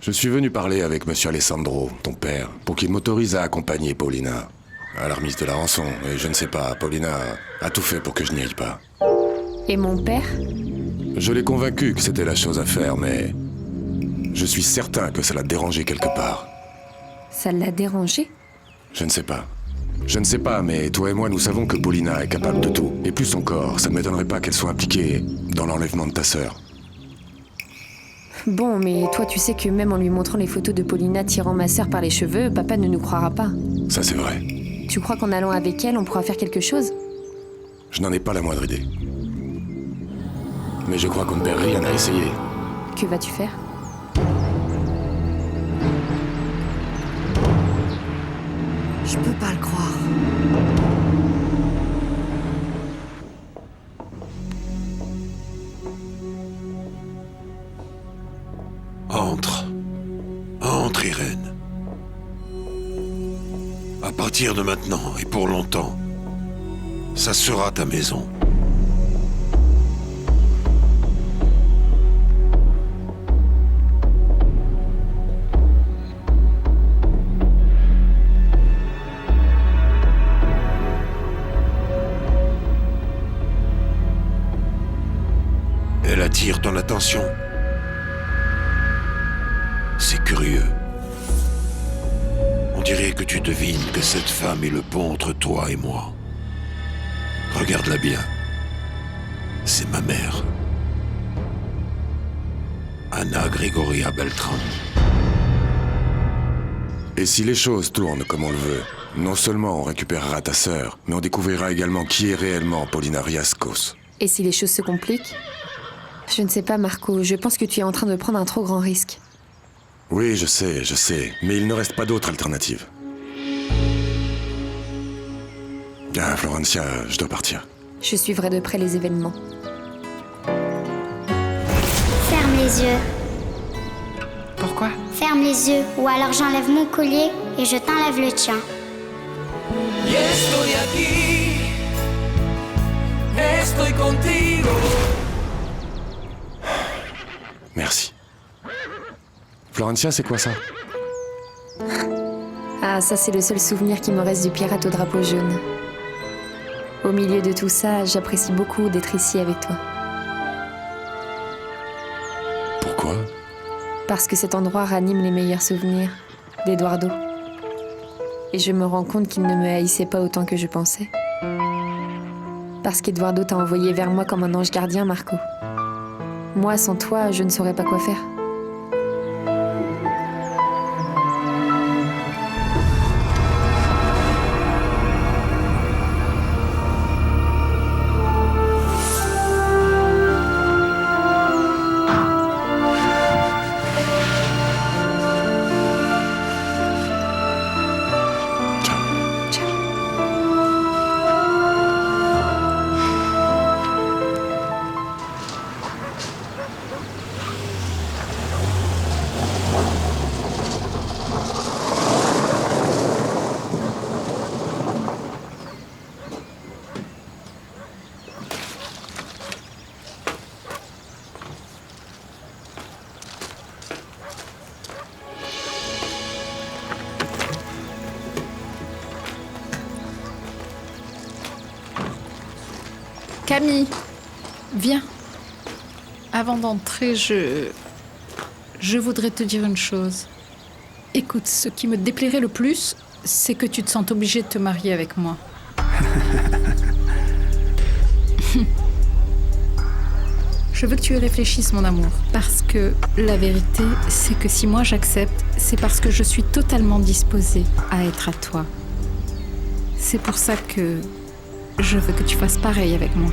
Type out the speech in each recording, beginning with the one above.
Je suis venu parler avec Monsieur Alessandro, ton père, pour qu'il m'autorise à accompagner Paulina à la remise de la rançon. Et je ne sais pas, Paulina a tout fait pour que je n'y aille pas. Et mon père? Je l'ai convaincu que c'était la chose à faire, mais je suis certain que ça l'a dérangé quelque part. Ça l'a dérangé? Je ne sais pas. Je ne sais pas, mais toi et moi, nous savons que Paulina est capable de tout. Et plus encore, ça ne m'étonnerait pas qu'elle soit impliquée dans l'enlèvement de ta sœur. Bon, mais toi tu sais que même en lui montrant les photos de Paulina tirant ma sœur par les cheveux, papa ne nous croira pas. Ça, c'est vrai. Tu crois qu'en allant avec elle, on pourra faire quelque chose? Je n'en ai pas la moindre idée. Mais je crois qu'on ne perd rien à essayer. Que vas-tu faire? Je peux pas le croire. Entre. Entre, Irène. À partir de maintenant et pour longtemps, ça sera ta maison. Elle attire ton attention. C'est curieux. On dirait que tu devines que cette femme est le pont entre toi et moi. Regarde-la bien. C'est ma mère. Anna Gregoria Beltran. Et si les choses tournent comme on le veut, non seulement on récupérera ta sœur, mais on découvrira également qui est réellement Paulina Riascos. Et si les choses se compliquent? Je ne sais pas, Marco, je pense que tu es en train de prendre un trop grand risque. Oui, je sais, mais il ne reste pas d'autre alternative. Ah, Florencia, je dois partir. Je suivrai de près les événements. Ferme les yeux. Pourquoi? Ferme les yeux, ou alors j'enlève mon collier et je t'enlève le tien. Y estoy aquí, estoy contigo. Merci. Florencia, c'est quoi ça? Ah, ça c'est le seul souvenir qui me reste du pirate au drapeau jaune. Au milieu de tout ça, j'apprécie beaucoup d'être ici avec toi. Pourquoi? Parce que cet endroit ranime les meilleurs souvenirs d'Eduardo. Et je me rends compte qu'il ne me haïssait pas autant que je pensais. Parce qu'Eduardo t'a envoyé vers moi comme un ange gardien, Marco. Moi, sans toi, je ne saurais pas quoi faire. Camille, viens. Avant d'entrer, je voudrais te dire une chose. Écoute, ce qui me déplairait le plus, c'est que tu te sens obligée de te marier avec moi. Je veux que tu y réfléchisses, mon amour. Parce que la vérité, c'est que si moi j'accepte, c'est parce que je suis totalement disposée à être à toi. C'est pour ça que je veux que tu fasses pareil avec moi.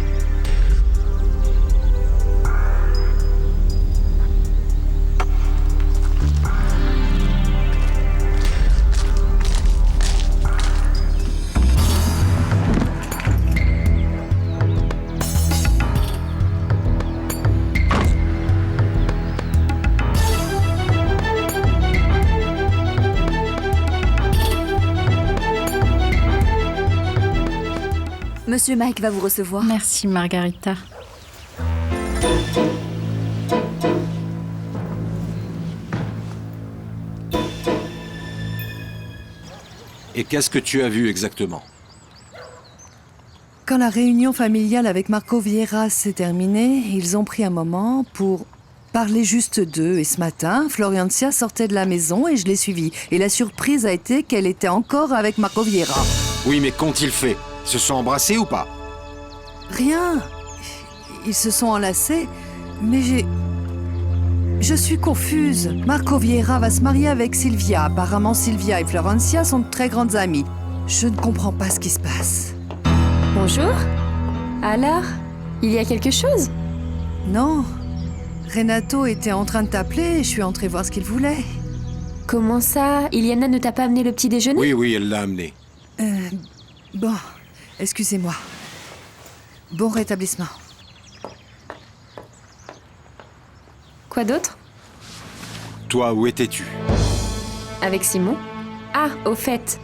Monsieur Mike va vous recevoir. Merci, Margarita. Et qu'est-ce que tu as vu exactement? Quand la réunion familiale avec Marco Vieira s'est terminée, ils ont pris un moment pour parler juste d'eux. Et ce matin, Florencia sortait de la maison et je l'ai suivie. Et la surprise a été qu'elle était encore avec Marco Vieira. Oui, mais qu'ont-ils fait? Ils se sont embrassés ou pas? Rien. Ils se sont enlacés, mais je suis confuse. Marco Vieira va se marier avec Silvia. Apparemment, Silvia et Florencia sont de très grandes amies. Je ne comprends pas ce qui se passe. Bonjour. Alors, il y a quelque chose? Non. Renato était en train de t'appeler et je suis entrée voir ce qu'il voulait. Comment ça? Iliana ne t'a pas amené le petit déjeuner? Oui, elle l'a amené. Bon, excusez-moi. Bon rétablissement. Quoi d'autre? Toi, où étais-tu? Avec Simon? Ah, au fait,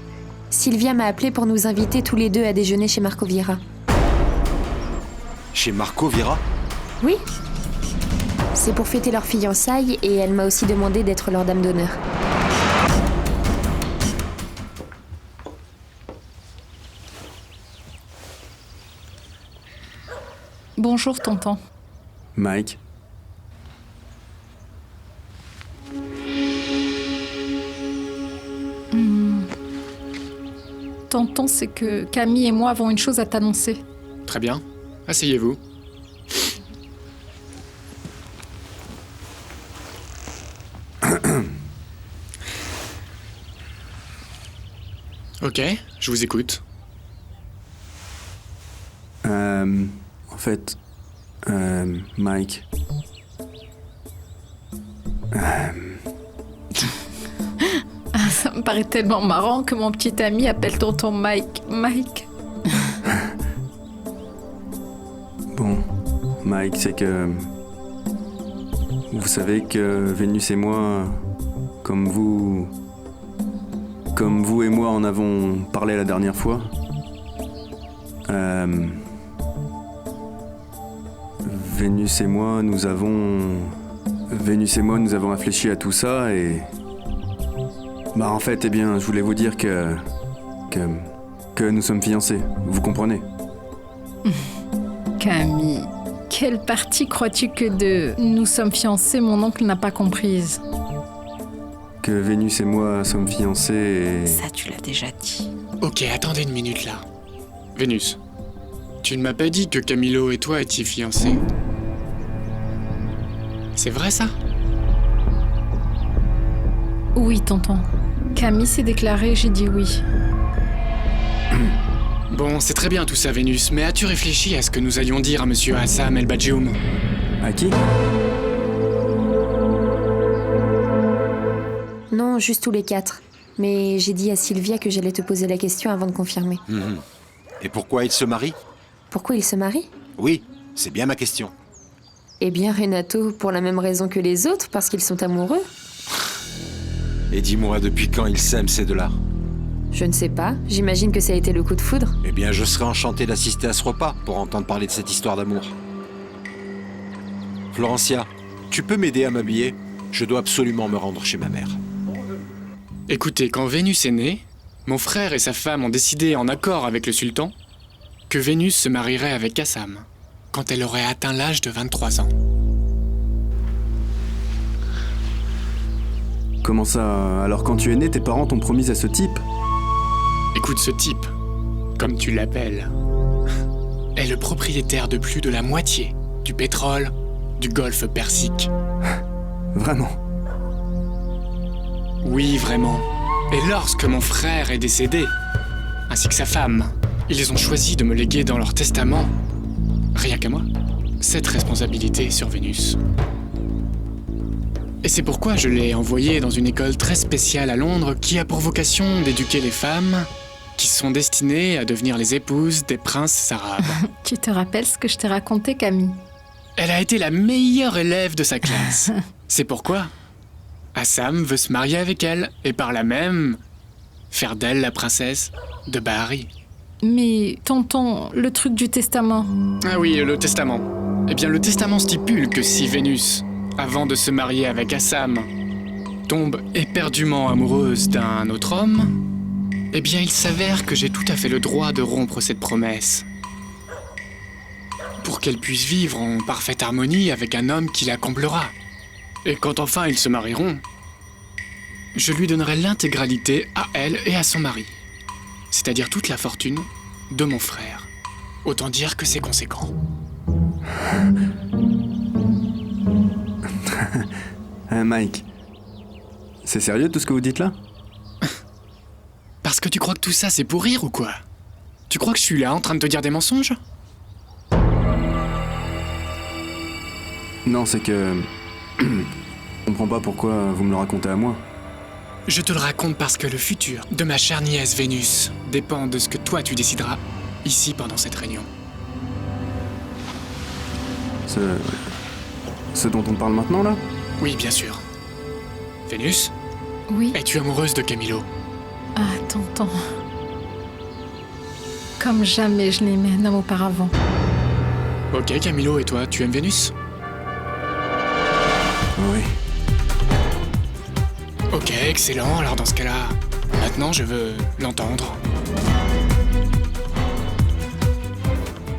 Sylvia m'a appelé pour nous inviter tous les deux à déjeuner chez Marco Vieira. Chez Marco Vieira? Oui. C'est pour fêter leur fiançailles et elle m'a aussi demandé d'être leur dame d'honneur. Bonjour, tonton. Mike. Tonton, c'est que Camille et moi avons une chose à t'annoncer. Très bien. Asseyez-vous. Ok, je vous écoute. En fait, Mike. Ça me paraît tellement marrant que mon petit ami appelle tonton Mike. Mike. Bon, Mike, c'est que... Vous savez que Vénus et moi, comme vous et moi en avons parlé la dernière fois, Vénus et moi, nous avons réfléchi à tout ça et... Bah en fait, je voulais vous dire que nous sommes fiancés, vous comprenez? Camille, quelle partie crois-tu que de « nous sommes fiancés » mon oncle n'a pas comprise? Que Vénus et moi sommes fiancés et... Ça, tu l'as déjà dit. Ok, attendez une minute là. Vénus, tu ne m'as pas dit que Camilo et toi étiez fiancés. C'est vrai ça? Oui, tonton. Camille s'est déclarée, j'ai dit oui. Bon, c'est très bien tout ça, Vénus, mais as-tu réfléchi à ce que nous allions dire à Monsieur Hassam El Badjoum? À qui? Non, juste tous les quatre. Mais j'ai dit à Sylvia que j'allais te poser la question avant de confirmer. Et pourquoi ils se marient? Pourquoi ils se marient? Oui, c'est bien ma question. Eh bien, Renato, pour la même raison que les autres, parce qu'ils sont amoureux. Et dis-moi, depuis quand ils s'aiment ces deux-là? Je ne sais pas, j'imagine que ça a été le coup de foudre. Eh bien, je serais enchanté d'assister à ce repas pour entendre parler de cette histoire d'amour. Florencia, tu peux m'aider à m'habiller? Je dois absolument me rendre chez ma mère. Écoutez, quand Vénus est née, mon frère et sa femme ont décidé, en accord avec le sultan, que Vénus se marierait avec Hassam quand elle aurait atteint l'âge de 23 ans. Comment ça? Alors quand tu es né, tes parents t'ont promis à ce type? Écoute, ce type, comme tu l'appelles, est le propriétaire de plus de la moitié du pétrole du golfe Persique. Vraiment? Oui, vraiment. Et lorsque mon frère est décédé, ainsi que sa femme, ils ont choisi de me léguer dans leur testament, rien qu'à moi, cette responsabilité sur Vénus. Et c'est pourquoi je l'ai envoyée dans une école très spéciale à Londres qui a pour vocation d'éduquer les femmes qui sont destinées à devenir les épouses des princes arabes. Tu te rappelles ce que je t'ai raconté, Camille? Elle a été la meilleure élève de sa classe. C'est pourquoi Hassam veut se marier avec elle et par là même faire d'elle la princesse de Bahari. Mais, tonton, le truc du testament... Ah oui, le testament. Eh bien, le testament stipule que si Vénus, avant de se marier avec Hassam, tombe éperdument amoureuse d'un autre homme, Eh bien, il s'avère que j'ai tout à fait le droit de rompre cette promesse. Pour qu'elle puisse vivre en parfaite harmonie avec un homme qui la comblera. Et quand enfin ils se marieront, je lui donnerai l'intégralité à elle et à son mari. C'est-à-dire toute la fortune de mon frère. Autant dire que c'est conséquent. Mike, c'est sérieux tout ce que vous dites là? Parce que tu crois que tout ça c'est pour rire ou quoi? Tu crois que je suis là en train de te dire des mensonges? Non, c'est que... Je comprends pas pourquoi vous me le racontez à moi. Je te le raconte parce que le futur de ma chère nièce Vénus dépend de ce que toi tu décideras ici pendant cette réunion. Ce dont on parle maintenant là? Oui, bien sûr. Vénus, Oui. es-tu amoureuse de Camilo? Ah, tonton. Comme jamais je l'aimais un homme auparavant. Ok, Camilo, et toi, tu aimes Vénus? Oui. Ok, excellent, alors dans ce cas-là, maintenant je veux l'entendre.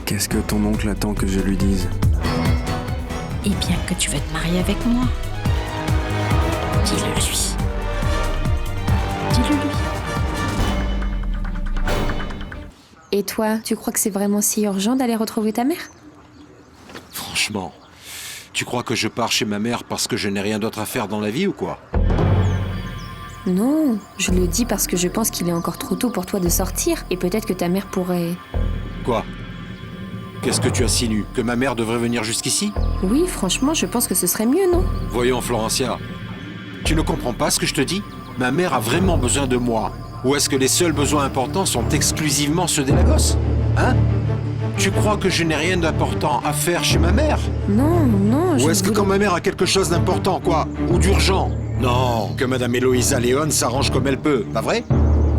Qu'est-ce que ton oncle attend que je lui dise? Eh bien que tu veux te marier avec moi. Dis-le lui. Dis-le lui. Et toi, tu crois que c'est vraiment si urgent d'aller retrouver ta mère? Franchement, tu crois que je pars chez ma mère parce que je n'ai rien d'autre à faire dans la vie ou quoi? Non, je le dis parce que je pense qu'il est encore trop tôt pour toi de sortir et peut-être que ta mère pourrait... Quoi? Qu'est-ce que tu insinues? Que ma mère devrait venir jusqu'ici? Oui, franchement, je pense que ce serait mieux, non? Voyons, Florencia. Tu ne comprends pas ce que je te dis? Ma mère a vraiment besoin de moi. Ou est-ce que les seuls besoins importants sont exclusivement ceux des Lagos? Hein? Tu crois que je n'ai rien d'important à faire chez ma mère? Non, non, Ou est-ce que quand ma mère a quelque chose d'important, quoi? Ou d'urgent? Non, que Madame Eloïsa Léon s'arrange comme elle peut, pas vrai?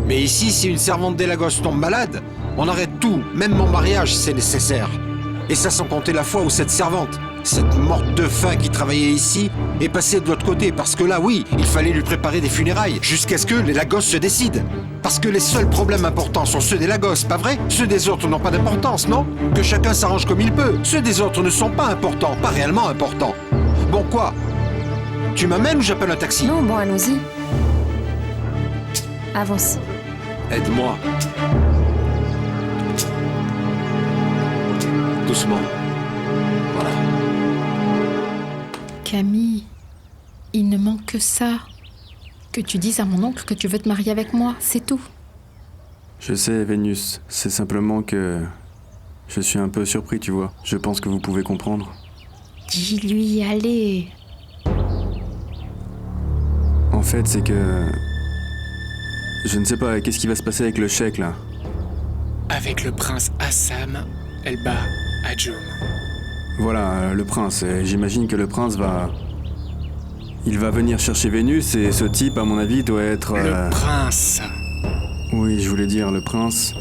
Mais ici, si une servante des Lagos tombe malade, on arrête tout, même mon mariage, c'est nécessaire. Et ça sans compter la fois où cette servante, cette morte de faim qui travaillait ici, est passée de l'autre côté. Parce que là, oui, il fallait lui préparer des funérailles, jusqu'à ce que les Lagos se décident. Parce que les seuls problèmes importants sont ceux des Lagos, pas vrai? Ceux des autres n'ont pas d'importance, non? Que chacun s'arrange comme il peut. Ceux des autres ne sont pas importants, pas réellement importants. Bon quoi? Tu m'amènes ou j'appelle un taxi? Non, bon, allons-y. Avance. Aide-moi. Doucement. Voilà. Camille, il ne manque que ça. Que tu dises à mon oncle que tu veux te marier avec moi, c'est tout. Je sais, Vénus, c'est simplement que... Je suis un peu surpris, tu vois. Je pense que vous pouvez comprendre. Dis-lui, allez. En fait, c'est que... Je ne sais pas, qu'est-ce qui va se passer avec le chèque, là? Avec le prince Assam, Elba Adjoum. Voilà, le prince. Et j'imagine que le prince va... Il va venir chercher Vénus et ce type, à mon avis, doit être... Le prince. Oui, je voulais dire le prince.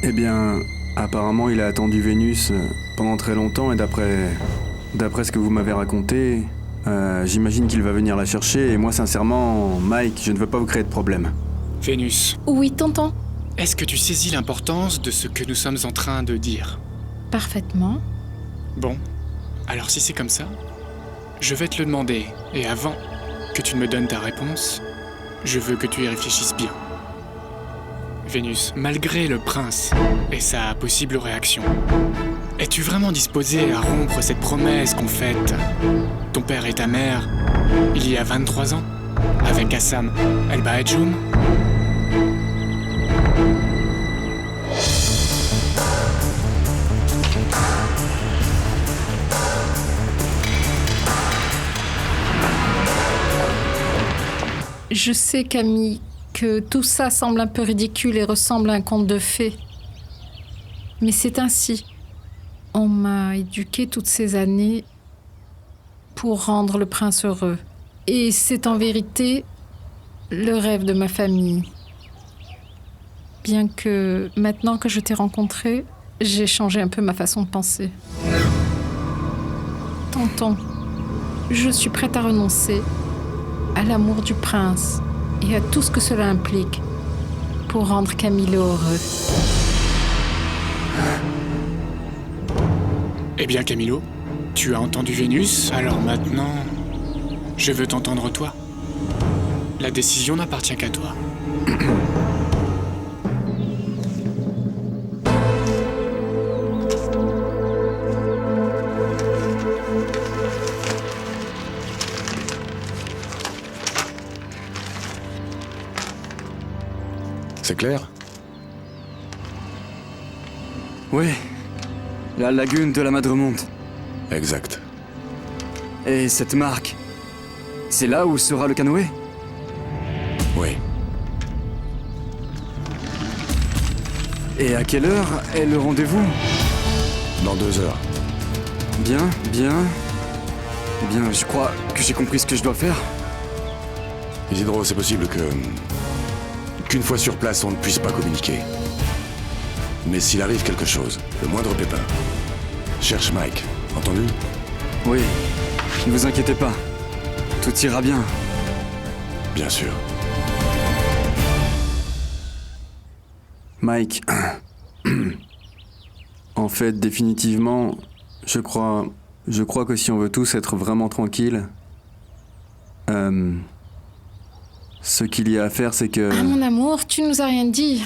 Eh bien, apparemment, il a attendu Vénus pendant très longtemps et d'après ce que vous m'avez raconté, j'imagine qu'il va venir la chercher et moi, sincèrement, Mike, je ne veux pas vous créer de problème. Vénus. Oui, tonton. Est-ce que tu saisis l'importance de ce que nous sommes en train de dire? Parfaitement. Bon, alors si c'est comme ça, je vais te le demander, et avant que tu ne me donnes ta réponse, je veux que tu y réfléchisses bien. Vénus, malgré le prince et sa possible réaction, es-tu vraiment disposée à rompre cette promesse qu'ont faite ton père et ta mère il y a 23 ans, avec Assam Elba Adjoum? Je sais, Camille, que tout ça semble un peu ridicule et ressemble à un conte de fées. Mais c'est ainsi. On m'a éduquée toutes ces années pour rendre le prince heureux. Et c'est en vérité le rêve de ma famille. Bien que maintenant que je t'ai rencontré, j'ai changé un peu ma façon de penser. Tonton, je suis prête à renoncer à l'amour du prince et à tout ce que cela implique pour rendre Camilo heureux. Eh bien, Camilo, tu as entendu Vénus, alors maintenant, je veux t'entendre toi. La décision n'appartient qu'à toi. C'est clair? Oui, la lagune de la Madremonde. Exact. Et cette marque, c'est là où sera le canoë? Oui. Et à quelle heure est le rendez-vous? Dans 2 heures. Bien, je crois que j'ai compris ce que je dois faire. Isidro, c'est possible qu'une fois sur place, on ne puisse pas communiquer. Mais s'il arrive quelque chose, le moindre pépin, cherche Mike, entendu? Oui, ne vous inquiétez pas. Tout ira bien. Bien sûr. Mike, en fait, définitivement, je crois que si on veut tous être vraiment tranquilles, ce qu'il y a à faire, c'est que... Ah mon amour, tu nous as rien dit.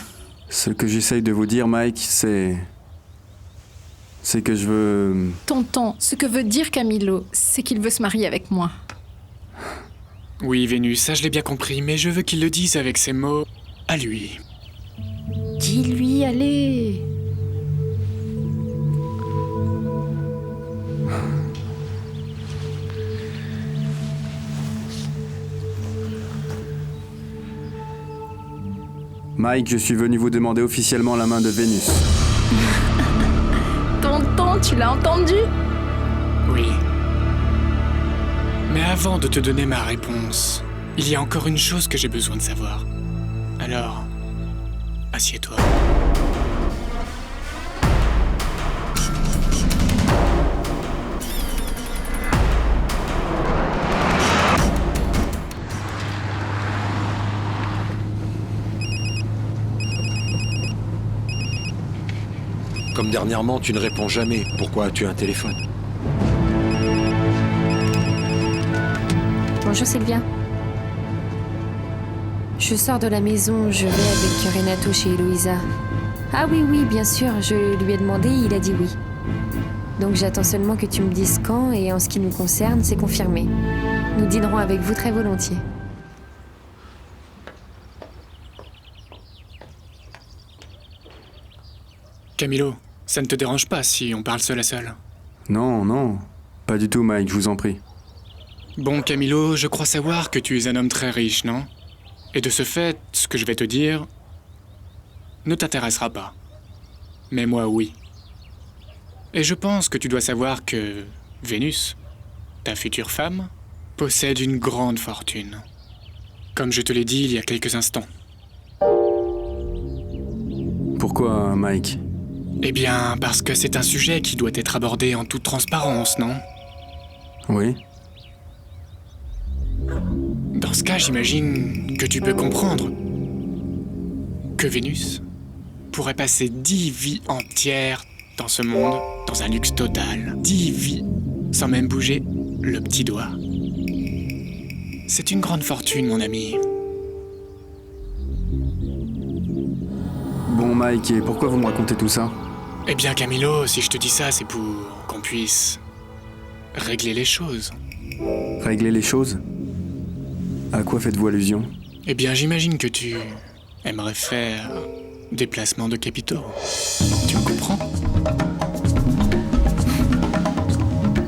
Ce que j'essaye de vous dire, Mike, c'est que je veux... Tonton, ce que veut dire Camilo, c'est qu'il veut se marier avec moi. Oui, Vénus, ça je l'ai bien compris, mais je veux qu'il le dise avec ses mots à lui. Dis-lui, allez. Mike, je suis venu vous demander officiellement la main de Vénus. Tonton, tu l'as entendu? Oui. Mais avant de te donner ma réponse, il y a encore une chose que j'ai besoin de savoir. Alors, assieds-toi. Comme dernièrement, tu ne réponds jamais. Pourquoi as-tu un téléphone? Bonjour Sylvia. Je sors de la maison, je vais avec Renato chez Eloïsa. Ah oui, bien sûr, je lui ai demandé, il a dit oui. Donc j'attends seulement que tu me dises quand, et en ce qui nous concerne, c'est confirmé. Nous dînerons avec vous très volontiers. Camilo, ça ne te dérange pas si on parle seul à seul? Non, pas du tout, Mike, je vous en prie. Bon, Camilo, je crois savoir que tu es un homme très riche, non? Et de ce fait, ce que je vais te dire ne t'intéressera pas. Mais moi, oui. Et je pense que tu dois savoir que Vénus, ta future femme, possède une grande fortune. Comme je te l'ai dit il y a quelques instants. Pourquoi, Mike? Eh bien, parce que c'est un sujet qui doit être abordé en toute transparence, non? Oui. Dans ce cas, j'imagine que tu peux comprendre que Vénus pourrait passer 10 vies entières dans ce monde, dans un luxe total. 10 vies, sans même bouger le petit doigt. C'est une grande fortune, mon ami. Bon, Mike, et pourquoi vous me racontez tout ça? Eh bien, Camilo, si je te dis ça, c'est pour qu'on puisse régler les choses. Régler les choses? À quoi faites-vous allusion? Eh bien, j'imagine que tu aimerais faire des placements de capitaux. Tu me comprends?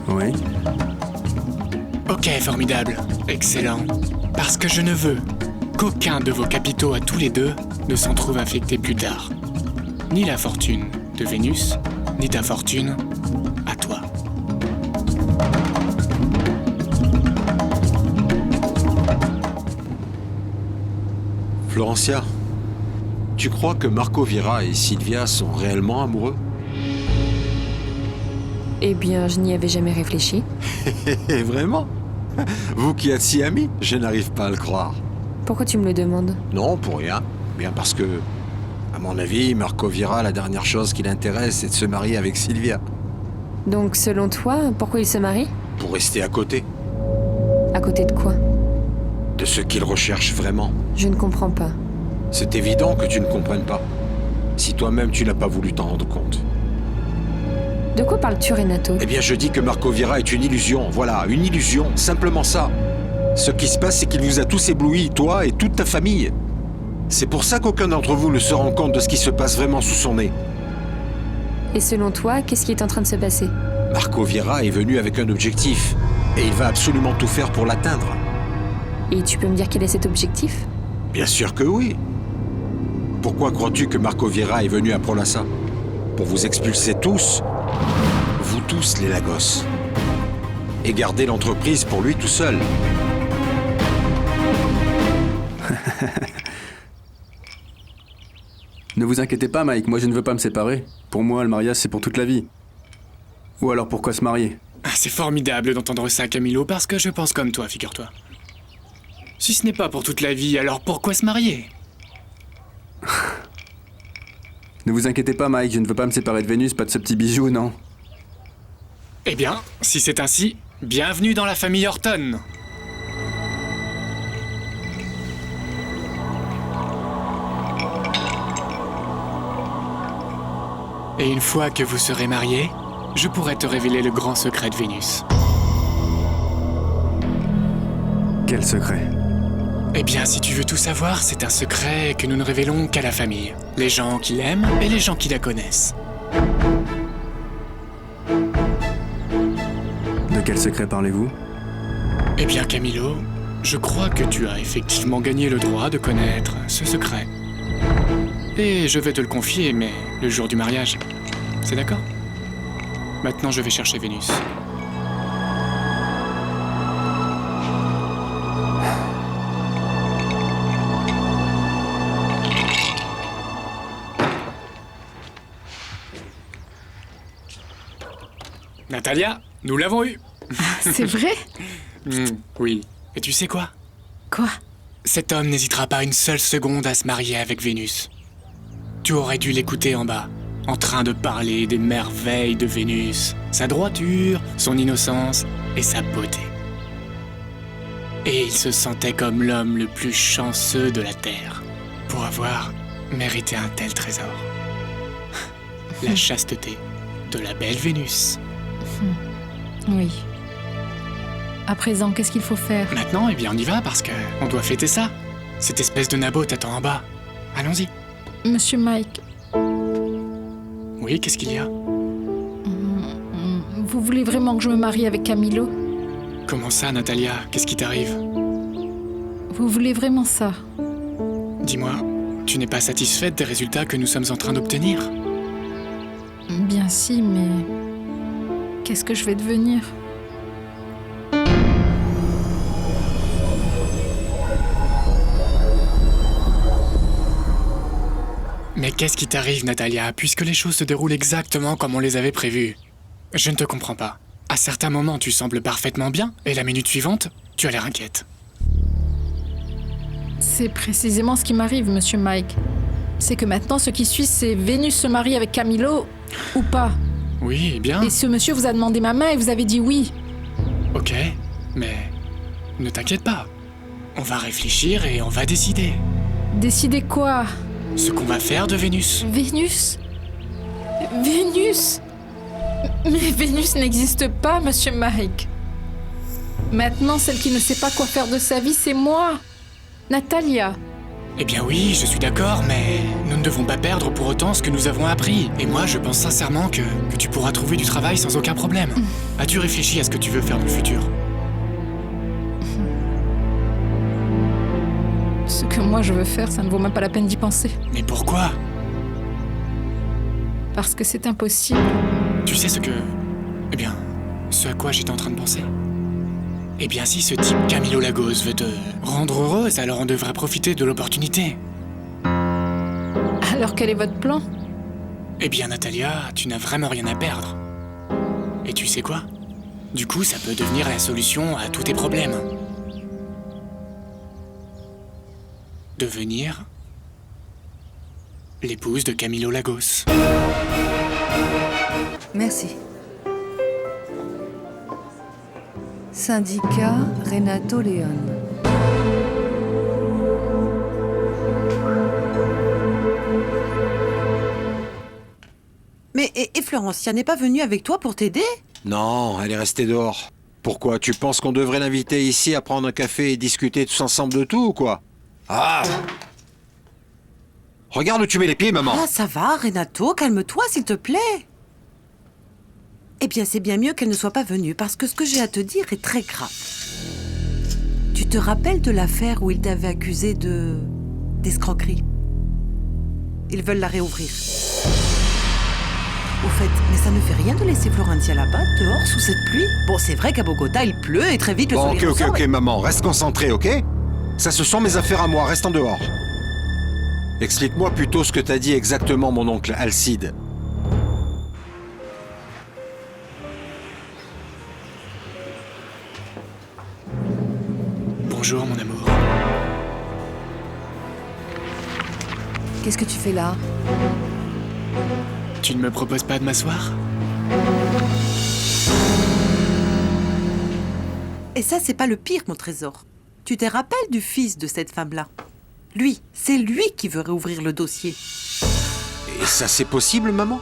Oui. Ok, formidable. Excellent. Parce que je ne veux qu'aucun de vos capitaux à tous les deux ne s'en trouve affecté plus tard. Ni la fortune de Vénus, ni ta fortune à toi. Florencia, tu crois que Marco Vieira et Sylvia sont réellement amoureux? Eh bien, je n'y avais jamais réfléchi. Vraiment? Vous qui êtes si amis, je n'arrive pas à le croire. Pourquoi tu me le demandes? Non, pour rien. Bien parce que, à mon avis, Marco Vieira, la dernière chose qui l'intéresse, c'est de se marier avec Sylvia. Donc, selon toi, pourquoi il se marie? Pour rester à côté À côté de quoi? de ce qu'il recherche vraiment. Je ne comprends pas. C'est évident que tu ne comprennes pas. Si toi-même tu n'as pas voulu t'en rendre compte. De quoi parles-tu, Renato? Eh bien, je dis que Marco Vieira est une illusion. Voilà, une illusion. Simplement ça. Ce qui se passe, c'est qu'il vous a tous éblouis, toi et toute ta famille. C'est pour ça qu'aucun d'entre vous ne se rend compte de ce qui se passe vraiment sous son nez. Et selon toi, qu'est-ce qui est en train de se passer? Marco Vieira est venu avec un objectif. Et il va absolument tout faire pour l'atteindre. Et tu peux me dire quel est cet objectif? Bien sûr que oui. Pourquoi crois-tu que Marco Vieira est venu à Prolassa? Pour vous expulser tous, vous tous les Lagos, et garder l'entreprise pour lui tout seul. Ne vous inquiétez pas, Mike, moi je ne veux pas me séparer. Pour moi, le mariage, c'est pour toute la vie. Ou alors pourquoi se marier? Ah, c'est formidable d'entendre ça, Camilo, parce que je pense comme toi, figure-toi. Si ce n'est pas pour toute la vie, alors pourquoi se marier? Ne vous inquiétez pas, Mike, je ne veux pas me séparer de Vénus, pas de ce petit bijou, non. Eh bien, si c'est ainsi, bienvenue dans la famille Horton. Et une fois que vous serez mariés, je pourrai te révéler le grand secret de Vénus. Quel secret? Eh bien, si tu veux tout savoir, c'est un secret que nous ne révélons qu'à la famille. Les gens qui l'aiment et les gens qui la connaissent. De quel secret parlez-vous? Eh bien, Camilo, je crois que tu as effectivement gagné le droit de connaître ce secret. Et je vais te le confier, mais le jour du mariage. C'est d'accord? Maintenant, je vais chercher Vénus. Natalia, nous l'avons eu. C'est vrai? Oui. Et tu sais quoi? Quoi? Cet homme n'hésitera pas une seule seconde à se marier avec Vénus. Tu aurais dû l'écouter en bas, en train de parler des merveilles de Vénus, sa droiture, son innocence et sa beauté. Et il se sentait comme l'homme le plus chanceux de la Terre, pour avoir mérité un tel trésor. La chasteté de la belle Vénus. Oui. À présent, qu'est-ce qu'il faut faire? Maintenant, eh bien, on y va parce que on doit fêter ça. Cette espèce de nabo t'attend en bas. Allons-y. Monsieur Mike, Oui, qu'est-ce qu'il y a? vous voulez vraiment que je me marie avec Camilo? Comment ça, Natalia? Qu'est-ce qui t'arrive? Vous voulez vraiment ça? Dis-moi, tu n'es pas satisfaite des résultats que nous sommes en train d'obtenir? Bien si, mais... qu'est-ce que je vais devenir? Mais qu'est-ce qui t'arrive, Natalia, puisque les choses se déroulent exactement comme on les avait prévues? Je ne te comprends pas. À certains moments, tu sembles parfaitement bien, et la minute suivante, tu as l'air inquiète. C'est précisément ce qui m'arrive, monsieur Mike. C'est que maintenant, ce qui suit, c'est Vénus se marie avec Camilo, ou pas. Oui, bien. Et ce monsieur vous a demandé ma main et vous avez dit oui. Ok, mais ne t'inquiète pas. On va réfléchir et on va décider. Décidez quoi? Ce qu'on va faire de Vénus. Vénus? Vénus? Mais Vénus n'existe pas, monsieur Mike. Maintenant, celle qui ne sait pas quoi faire de sa vie, c'est moi. Natalia. Eh bien oui, je suis d'accord, mais nous ne devons pas perdre pour autant ce que nous avons appris. Et moi, je pense sincèrement que tu pourras trouver du travail sans aucun problème. As-tu réfléchi à ce que tu veux faire dans le futur? Ce que moi je veux faire, ça ne vaut même pas la peine d'y penser. Mais pourquoi? Parce que c'est impossible. Tu sais ce que... Eh bien, ce à quoi j'étais en train de penser? Eh bien, si ce type Camilo Lagos veut te rendre heureuse, alors on devrait profiter de l'opportunité. Alors quel est votre plan? Eh bien, Natalia, tu n'as vraiment rien à perdre. Et tu sais quoi? Du coup, ça peut devenir la solution à tous tes problèmes. Devenir l'épouse de Camilo Lagos. Merci. Syndicat Renato León. Mais et Florencia n'est pas venue avec toi pour t'aider? Non, elle est restée dehors. Pourquoi? Tu penses qu'on devrait l'inviter ici à prendre un café et discuter tous ensemble de tout ou quoi? Ah! Regarde où tu mets les pieds, maman. Ah, ça va, Renato, calme-toi, s'il te plaît. Eh bien, c'est bien mieux qu'elle ne soit pas venue, parce que ce que j'ai à te dire est très grave. Tu te rappelles de l'affaire où ils t'avaient accusé d'escroquerie? Ils veulent la réouvrir. Au fait, mais ça ne fait rien de laisser Florencia là-bas, dehors, sous cette pluie. Bon, c'est vrai qu'à Bogota, il pleut et très vite le Bon, soleil ressort, ok, maman, reste concentrée, ok? Ça, ce sont mes affaires à moi, reste en dehors. Explique-moi plutôt ce que t'as dit exactement, mon oncle Alcide. Bonjour, mon amour. Qu'est-ce que tu fais là? Tu ne me proposes pas de m'asseoir? Et ça, c'est pas le pire, mon trésor. Tu te rappelles du fils de cette femme-là? Lui, c'est lui qui veut réouvrir le dossier. Et ça, c'est possible, maman?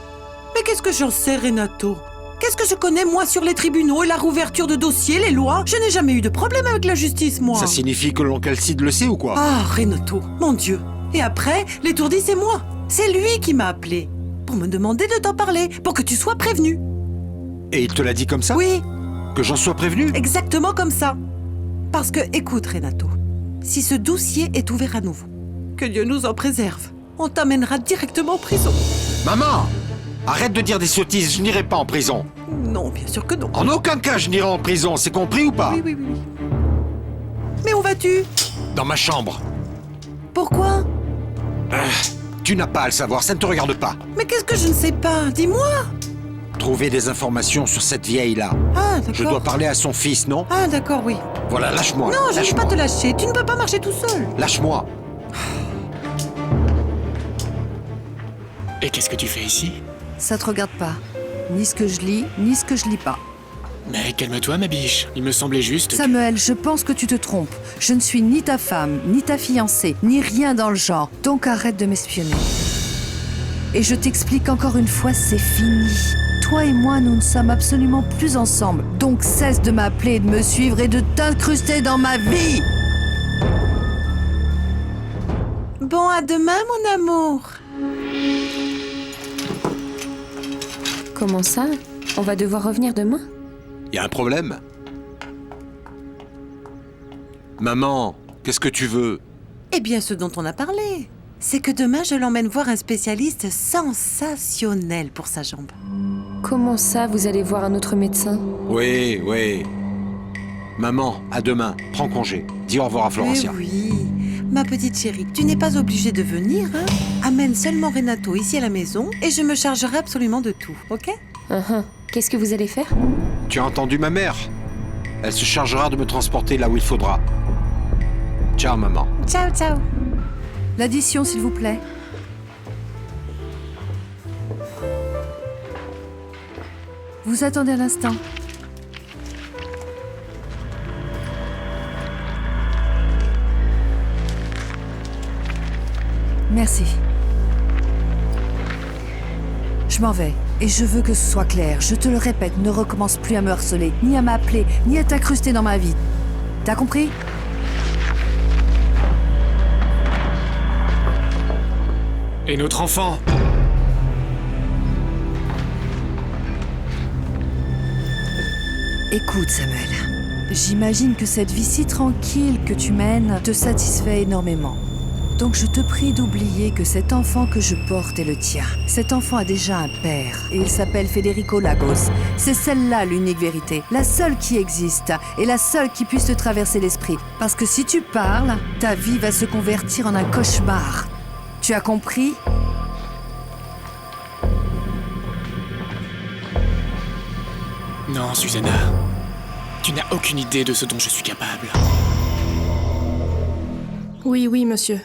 Mais qu'est-ce que j'en sais, Renato? Qu'est-ce que je connais, moi, sur les tribunaux et la rouverture de dossiers, les lois? Je n'ai jamais eu de problème avec la justice, moi. Ça signifie que l'oncle Alcide le sait ou quoi? Ah, Renato, mon Dieu. Et après, l'étourdi, c'est moi. C'est lui qui m'a appelé pour me demander de t'en parler, pour que tu sois prévenu. Et il te l'a dit comme ça? Oui. Que j'en sois prévenu? Exactement comme ça. Parce que, écoute, Renato, si ce dossier est ouvert à nouveau, que Dieu nous en préserve, on t'amènera directement en prison. Maman! Arrête de dire des sottises, je n'irai pas en prison. Non, bien sûr que non. En aucun cas je n'irai en prison, c'est compris ou pas? Oui. Mais où vas-tu? Dans ma chambre. Pourquoi? Tu n'as pas à le savoir, ça ne te regarde pas. Mais qu'est-ce que je ne sais pas? Dis-moi. Trouver des informations sur cette vieille-là. Ah, d'accord. Je dois parler à son fils, non? Ah, d'accord, oui. Voilà, lâche-moi. Non, je ne vais pas te lâcher. Tu ne peux pas marcher tout seul. Lâche-moi. Et qu'est-ce que tu fais ici? Ça te regarde pas. Ni ce que je lis, ni ce que je lis pas. Mais calme-toi, ma biche. Il me semblait juste... Samuel, je pense que tu te trompes. Je ne suis ni ta femme, ni ta fiancée, ni rien dans le genre. Donc arrête de m'espionner. Et je t'explique encore une fois, c'est fini. Toi et moi, nous ne sommes absolument plus ensemble. Donc cesse de m'appeler et de me suivre et de t'incruster dans ma vie. Bon, à demain, mon amour. Comment ça? On va devoir revenir demain? Y a un problème? Maman, qu'est-ce que tu veux? Eh bien, ce dont on a parlé, c'est que demain, je l'emmène voir un spécialiste sensationnel pour sa jambe. Comment ça, vous allez voir un autre médecin? Oui. Maman, à demain, prends congé. Dis au revoir à Florencia. Mais oui, ma petite chérie, tu n'es pas obligée de venir, hein? Amène seulement Renato ici à la maison et je me chargerai absolument de tout, ok? Qu'est-ce que vous allez faire? Tu as entendu ma mère? Elle se chargera de me transporter là où il faudra. Ciao, maman. Ciao. L'addition, s'il vous plaît. Vous attendez un instant. Merci. Je m'en vais. Et je veux que ce soit clair. Je te le répète, ne recommence plus à me harceler, ni à m'appeler, ni à t'incruster dans ma vie. T'as compris? Et notre enfant? Écoute, Samuel. J'imagine que cette vie si tranquille que tu mènes te satisfait énormément. Donc je te prie d'oublier que cet enfant que je porte est le tien. Cet enfant a déjà un père et il s'appelle Federico Lagos. C'est celle-là l'unique vérité, la seule qui existe et la seule qui puisse te traverser l'esprit. Parce que si tu parles, ta vie va se convertir en un cauchemar. Tu as compris ? Non, Susanna. Tu n'as aucune idée de ce dont je suis capable. Oui, monsieur.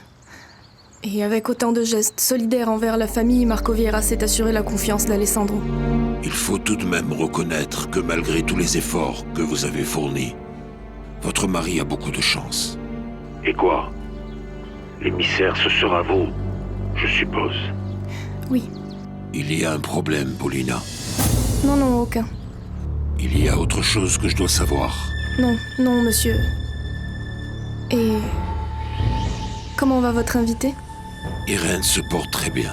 Et avec autant de gestes solidaires envers la famille, Marco Vieira s'est assuré la confiance d'Alessandro. Il faut tout de même reconnaître que malgré tous les efforts que vous avez fournis, votre mari a beaucoup de chance. Et quoi? L'émissaire, ce sera vous, je suppose. Oui. Il y a un problème, Paulina. Non, non, aucun. Il y a autre chose que je dois savoir. Non, non, monsieur. Et... comment va votre invité? Irène se porte très bien.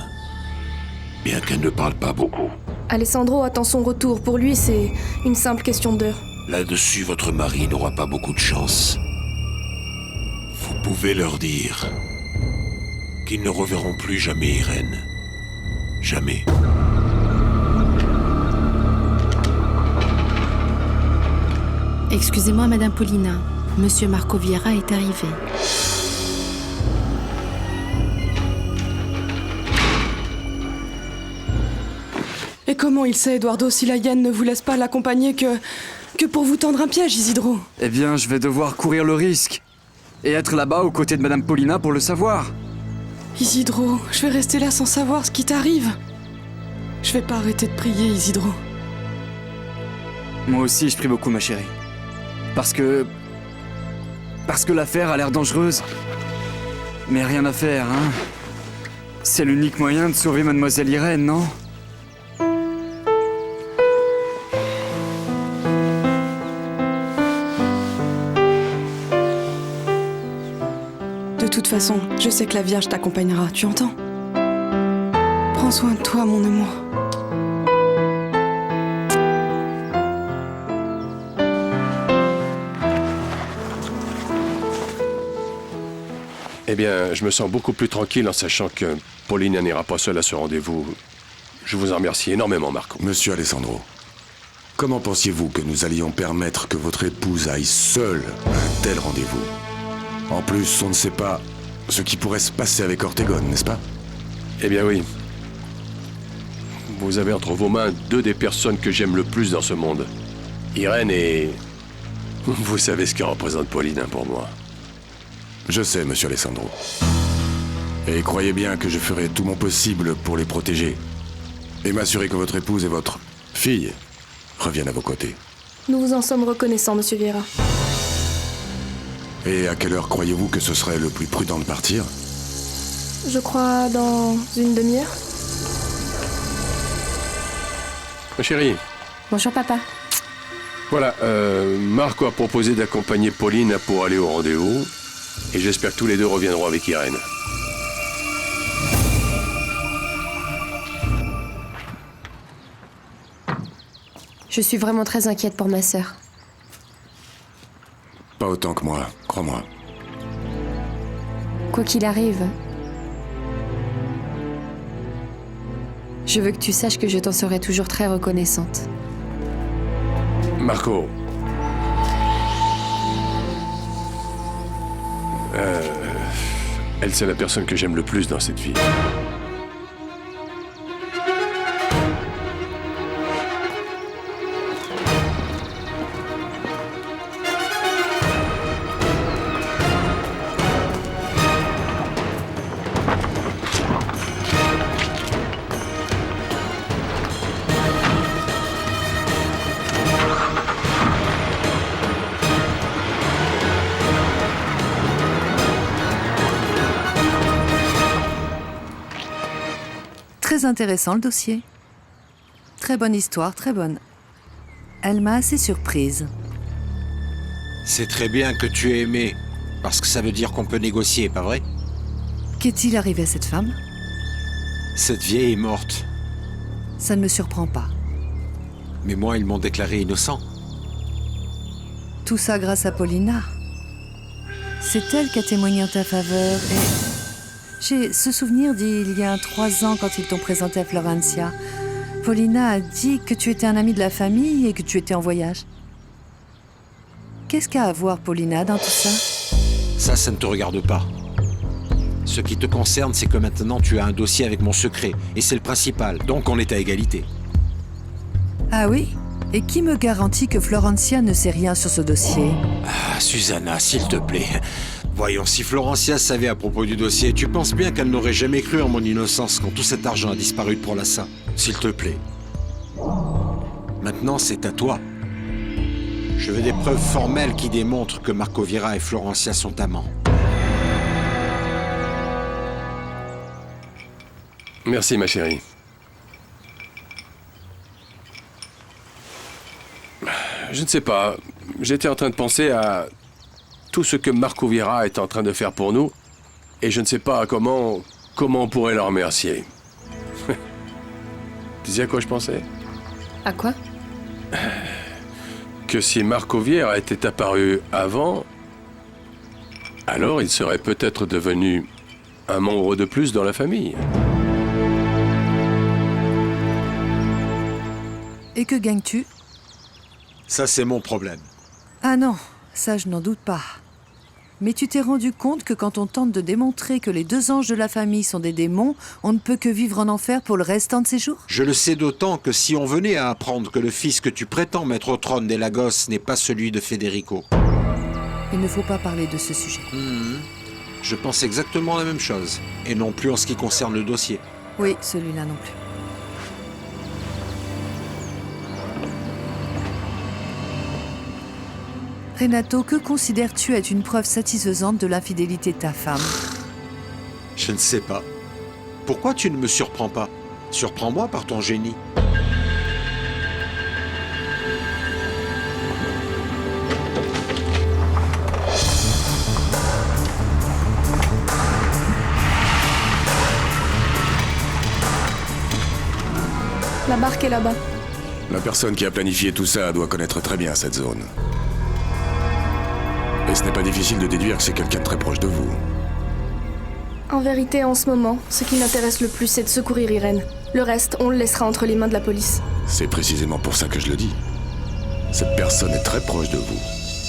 Bien qu'elle ne parle pas beaucoup. Alessandro attend son retour. Pour lui, c'est une simple question d'heure. Là-dessus, votre mari n'aura pas beaucoup de chance. Vous pouvez leur dire qu'ils ne reverront plus jamais Irène. Jamais. Excusez-moi, Madame Paulina. Monsieur Marco Vieira est arrivé. Et comment il sait, Eduardo, si la hyène ne vous laisse pas l'accompagner que pour vous tendre un piège, Isidro? Eh bien, je vais devoir courir le risque. Et être là-bas aux côtés de Madame Paulina pour le savoir. Isidro, je vais rester là sans savoir ce qui t'arrive. Je vais pas arrêter de prier, Isidro. Moi aussi, je prie beaucoup, ma chérie. Parce que l'affaire a l'air dangereuse. Mais rien à faire, hein. C'est l'unique moyen de sauver Mademoiselle Irène, non? De toute façon, je sais que la Vierge t'accompagnera, tu entends? Prends soin de toi, mon amour. Eh bien, je me sens beaucoup plus tranquille en sachant que Paulina n'ira pas seule à ce rendez-vous. Je vous en remercie énormément, Marco. Monsieur Alessandro, comment pensiez-vous que nous allions permettre que votre épouse aille seule à un tel rendez-vous? En plus, on ne sait pas ce qui pourrait se passer avec Ortegon, n'est-ce pas? Eh bien oui. Vous avez entre vos mains deux des personnes que j'aime le plus dans ce monde. Irène et... Vous savez ce que représente Paulina pour moi. Je sais, monsieur Alessandro. Et croyez bien que je ferai tout mon possible pour les protéger. Et m'assurer que votre épouse et votre fille reviennent à vos côtés. Nous vous en sommes reconnaissants, monsieur Vieira. Et à quelle heure croyez-vous que ce serait le plus prudent de partir? Je crois dans une demi-heure. Ma chérie. Bonjour, papa. Voilà, Marco a proposé d'accompagner Pauline pour aller au rendez-vous. Et j'espère que tous les deux reviendront avec Irène. Je suis vraiment très inquiète pour ma sœur. Pas autant que moi, crois-moi. Quoi qu'il arrive, je veux que tu saches que je t'en serai toujours très reconnaissante. Marco. Elle, c'est la personne que j'aime le plus dans cette vie. Très intéressant le dossier. Très bonne histoire, très bonne. Elle m'a assez surprise. C'est très bien que tu aies aimé, parce que ça veut dire qu'on peut négocier, pas vrai? Qu'est-il arrivé à cette femme? Cette vieille est morte. Ça ne me surprend pas. Mais moi, ils m'ont déclaré innocent. Tout ça grâce à Paulina. C'est elle qui a témoigné en ta faveur et... J'ai ce souvenir d'il y a 3 ans quand ils t'ont présenté à Florencia. Paulina a dit que tu étais un ami de la famille et que tu étais en voyage. Qu'est-ce qu'a à voir Paulina dans tout ça? Ça ne te regarde pas. Ce qui te concerne, c'est que maintenant tu as un dossier avec mon secret. Et c'est le principal, donc on est à égalité. Ah oui? Et qui me garantit que Florencia ne sait rien sur ce dossier? Ah, Susanna, s'il te plaît. Voyons, si Florencia savait à propos du dossier, tu penses bien qu'elle n'aurait jamais cru en mon innocence quand tout cet argent a disparu de Prolassa? S'il te plaît. Maintenant, c'est à toi. Je veux des preuves formelles qui démontrent que Marco Viera et Florencia sont amants. Merci, ma chérie. Je ne sais pas. J'étais en train de penser à tout ce que Marco Viera est en train de faire pour nous, et je ne sais pas comment on pourrait le remercier. Tu sais à quoi je pensais? À quoi? Que si Marco Viera était apparu avant, alors il serait peut-être devenu un membre de plus dans la famille. Et que gagnes-tu? Ça, c'est mon problème. Ah non, ça je n'en doute pas. Mais tu t'es rendu compte que quand on tente de démontrer que les deux anges de la famille sont des démons, on ne peut que vivre en enfer pour le restant de ses jours? Je le sais d'autant que si on venait à apprendre que le fils que tu prétends mettre au trône des Lagos n'est pas celui de Federico. Il ne faut pas parler de ce sujet. Je pense exactement la même chose. Et non plus en ce qui concerne le dossier. Oui, celui-là non plus. Renato, que considères-tu être une preuve satisfaisante de l'infidélité de ta femme? Je ne sais pas. Pourquoi tu ne me surprends pas? Surprends-moi par ton génie. La barque est là-bas. La personne qui a planifié tout ça doit connaître très bien cette zone. Et ce n'est pas difficile de déduire que c'est quelqu'un de très proche de vous. En vérité, en ce moment, ce qui m'intéresse le plus, c'est de secourir Irène. Le reste, on le laissera entre les mains de la police. C'est précisément pour ça que je le dis. Cette personne est très proche de vous.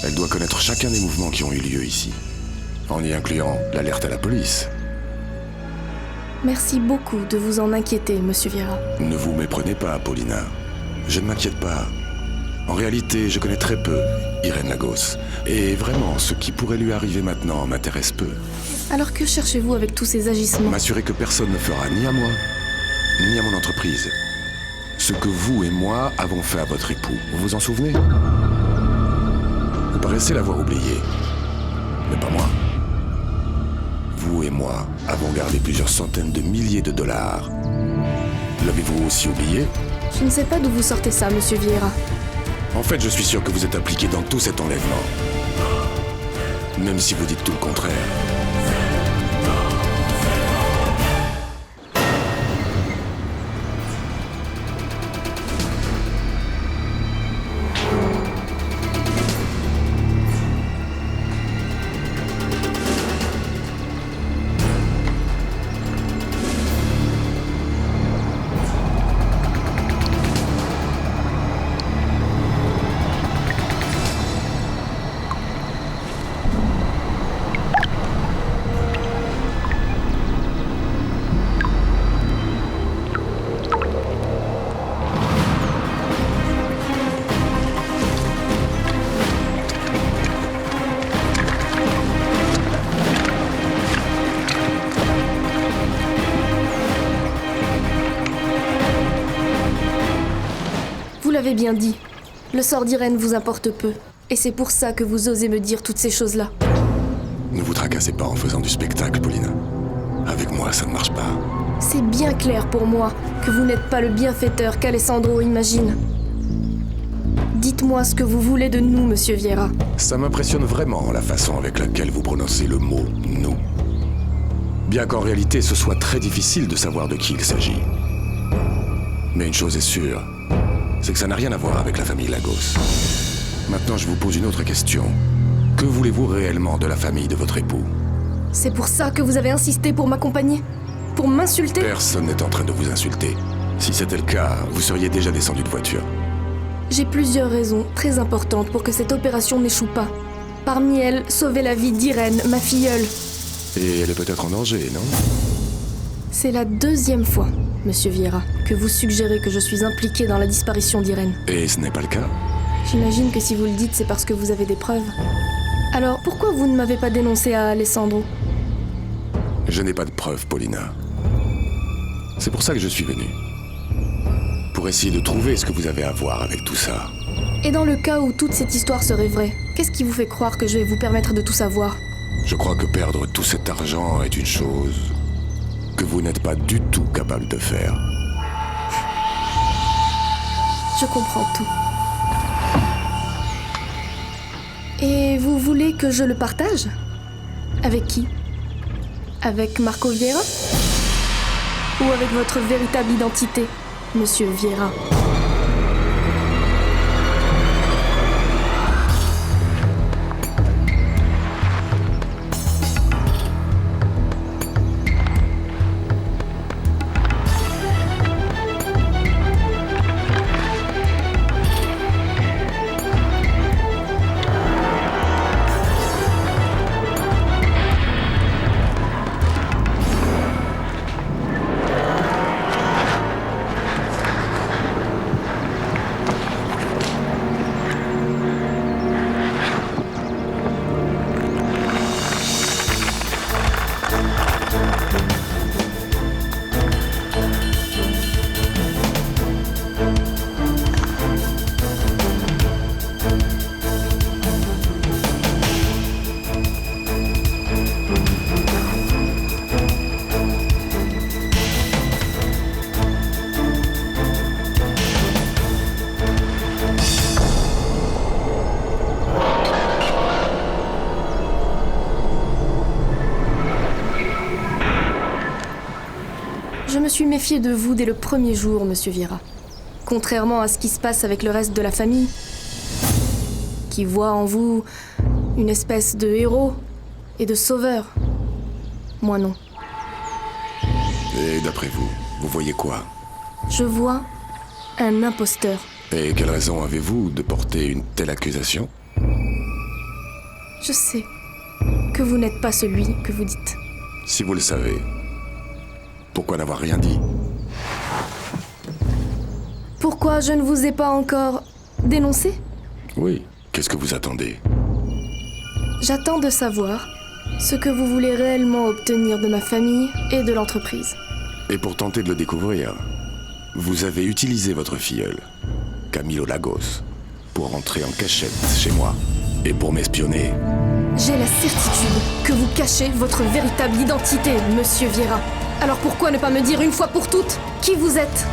Elle doit connaître chacun des mouvements qui ont eu lieu ici, en y incluant l'alerte à la police. Merci beaucoup de vous en inquiéter, Monsieur Viera. Ne vous méprenez pas, Paulina. Je ne m'inquiète pas. En réalité, je connais très peu Irène Lagos. Et vraiment, ce qui pourrait lui arriver maintenant m'intéresse peu. Alors que cherchez-vous avec tous ces agissements? M'assurer que personne ne fera ni à moi, ni à mon entreprise ce que vous et moi avons fait à votre époux. Vous vous en souvenez? Vous paraissez l'avoir oublié. Mais pas moi. Vous et moi avons gardé plusieurs centaines de milliers de dollars. L'avez-vous aussi oublié? Je ne sais pas d'où vous sortez ça, Monsieur Viera. En fait, je suis sûr que vous êtes impliqué dans tout cet enlèvement. Même si vous dites tout le contraire. Vous l'avez bien dit. Le sort d'Irène vous importe peu. Et c'est pour ça que vous osez me dire toutes ces choses-là. Ne vous tracassez pas en faisant du spectacle, Paulina. Avec moi, ça ne marche pas. C'est bien clair pour moi que vous n'êtes pas le bienfaiteur qu'Alessandro imagine. Dites-moi ce que vous voulez de nous, Monsieur Viera. Ça m'impressionne vraiment la façon avec laquelle vous prononcez le mot « nous ». Bien qu'en réalité, ce soit très difficile de savoir de qui il s'agit. Mais une chose est sûre, c'est que ça n'a rien à voir avec la famille Lagos. Maintenant, je vous pose une autre question. Que voulez-vous réellement de la famille de votre époux? C'est pour ça que vous avez insisté pour m'accompagner? Pour m'insulter? Personne n'est en train de vous insulter. Si c'était le cas, vous seriez déjà descendu de voiture. J'ai plusieurs raisons très importantes pour que cette opération n'échoue pas. Parmi elles, sauver la vie d'Irène, ma filleule. Et elle est peut-être en danger, non? C'est la 2e fois, Monsieur Vieira, que vous suggérez que je suis impliquée dans la disparition d'Irène. Et ce n'est pas le cas? J'imagine que si vous le dites, c'est parce que vous avez des preuves. Alors, pourquoi vous ne m'avez pas dénoncé à Alessandro? Je n'ai pas de preuves, Paulina. C'est pour ça que je suis venu. Pour essayer de trouver ce que vous avez à voir avec tout ça. Et dans le cas où toute cette histoire serait vraie, qu'est-ce qui vous fait croire que je vais vous permettre de tout savoir? Je crois que perdre tout cet argent est une chose que vous n'êtes pas du tout capable de faire. Je comprends tout. Et vous voulez que je le partage? Avec qui? Avec Marco Vieira? Ou avec votre véritable identité, Monsieur Vieira? Je me suis méfiée de vous dès le premier jour, Monsieur Vieira. Contrairement à ce qui se passe avec le reste de la famille, qui voit en vous une espèce de héros et de sauveur. Moi non. Et d'après vous, vous voyez quoi? Je vois un imposteur. Et quelle raison avez-vous de porter une telle accusation? Je sais que vous n'êtes pas celui que vous dites. Si vous le savez, pourquoi n'avoir rien dit? Pourquoi je ne vous ai pas encore dénoncé? Oui, qu'est-ce que vous attendez? J'attends de savoir ce que vous voulez réellement obtenir de ma famille et de l'entreprise. Et pour tenter de le découvrir, vous avez utilisé votre filleul, Camilo Lagos, pour rentrer en cachette chez moi et pour m'espionner. J'ai la certitude que vous cachez votre véritable identité, Monsieur Vieira. Alors pourquoi ne pas me dire une fois pour toutes qui vous êtes?